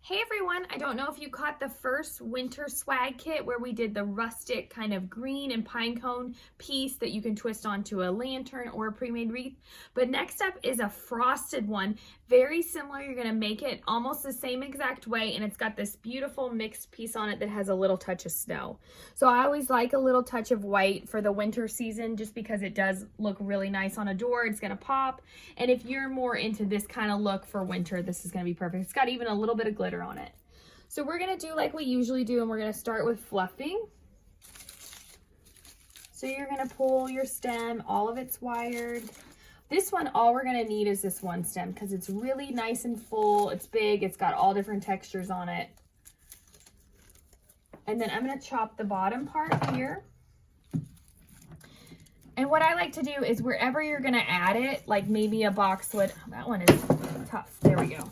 Hey everyone, I don't know if you caught the first winter swag kit where we did the rustic kind of green and pine cone piece that you can twist onto a lantern or a pre-made wreath. But next up is a frosted one, very similar. You're gonna make it almost the same exact way, and it's got this beautiful mixed piece on it that has a little touch of snow. So I always like a little touch of white for the winter season just because it does look really nice on a door. It's gonna pop. And if you're more into this kind of look for winter, this is gonna be perfect. It's got even a little bit of glitter on it. So we're gonna do like we usually do, and we're gonna start with fluffing. So you're gonna pull your stem, all of it's wired. This one, all we're gonna need is this one stem because it's really nice and full, it's big, it's got all different textures on it. And then I'm gonna chop the bottom part here. And what I like to do is wherever you're gonna add it, like maybe a boxwood, that one is tough, there we go.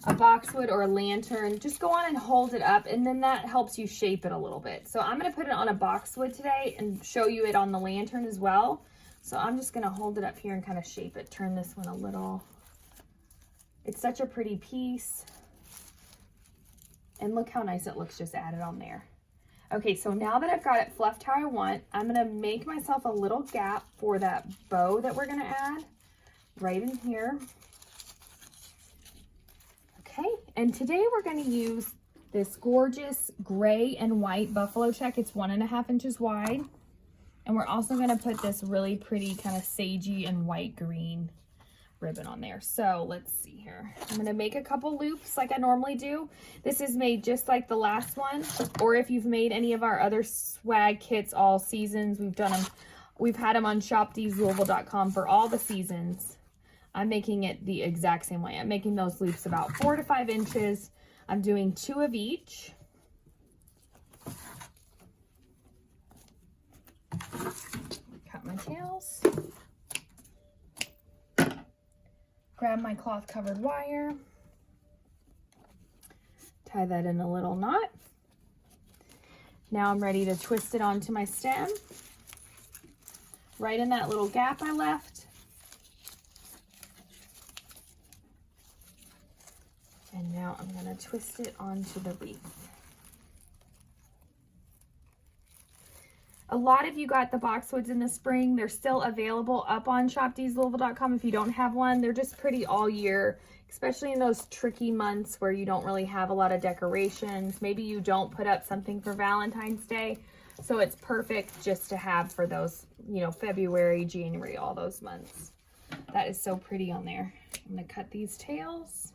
A boxwood or a lantern, just go on and hold it up, and then that helps you shape it a little bit. So I'm gonna put it on a boxwood today and show you it on the lantern as well. So I'm just gonna hold it up here and kind of shape it, turn this one a little. It's such a pretty piece. And look how nice it looks just added on there. Okay, so now that I've got it fluffed how I want, I'm gonna make myself a little gap for that bow that we're gonna add right in here. Okay, and today we're going to use this gorgeous gray and white buffalo check. It's 1.5 inches wide. And we're also going to put this really pretty kind of sagey and white green ribbon on there. So let's see here. I'm going to make a couple loops like I normally do. This is made just like the last one, or if you've made any of our other swag kits all seasons, we've done them. We've had them on shopdeeslouisville.com for all the seasons. I'm making it the exact same way. I'm making those loops about 4 to 5 inches. I'm doing 2 of each. Cut my tails. Grab my cloth covered wire. Tie that in a little knot. Now I'm ready to twist it onto my stem. Right in that little gap I left. And now I'm going to twist it onto the wreath. A lot of you got the boxwoods in the spring. They're still available up on shopdeeslouisville.com if you don't have one. They're just pretty all year, especially in those tricky months where you don't really have a lot of decorations. Maybe you don't put up something for Valentine's Day. So it's perfect just to have for those, you know, February, January, all those months. That is so pretty on there. I'm going to cut these tails.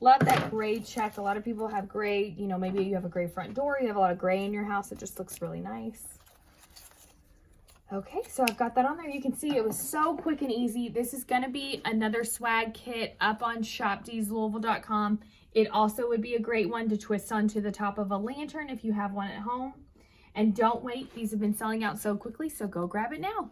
Love that gray check. A lot of people have gray, you know, maybe you have a gray front door, you have a lot of gray in your house. It just looks really nice. Okay, so I've got that on there. You can see it was so quick and easy. This is going to be another swag kit up on shopdeeslouisville.com. It also would be a great one to twist onto the top of a lantern if you have one at home. And don't wait, these have been selling out so quickly, so go grab it now.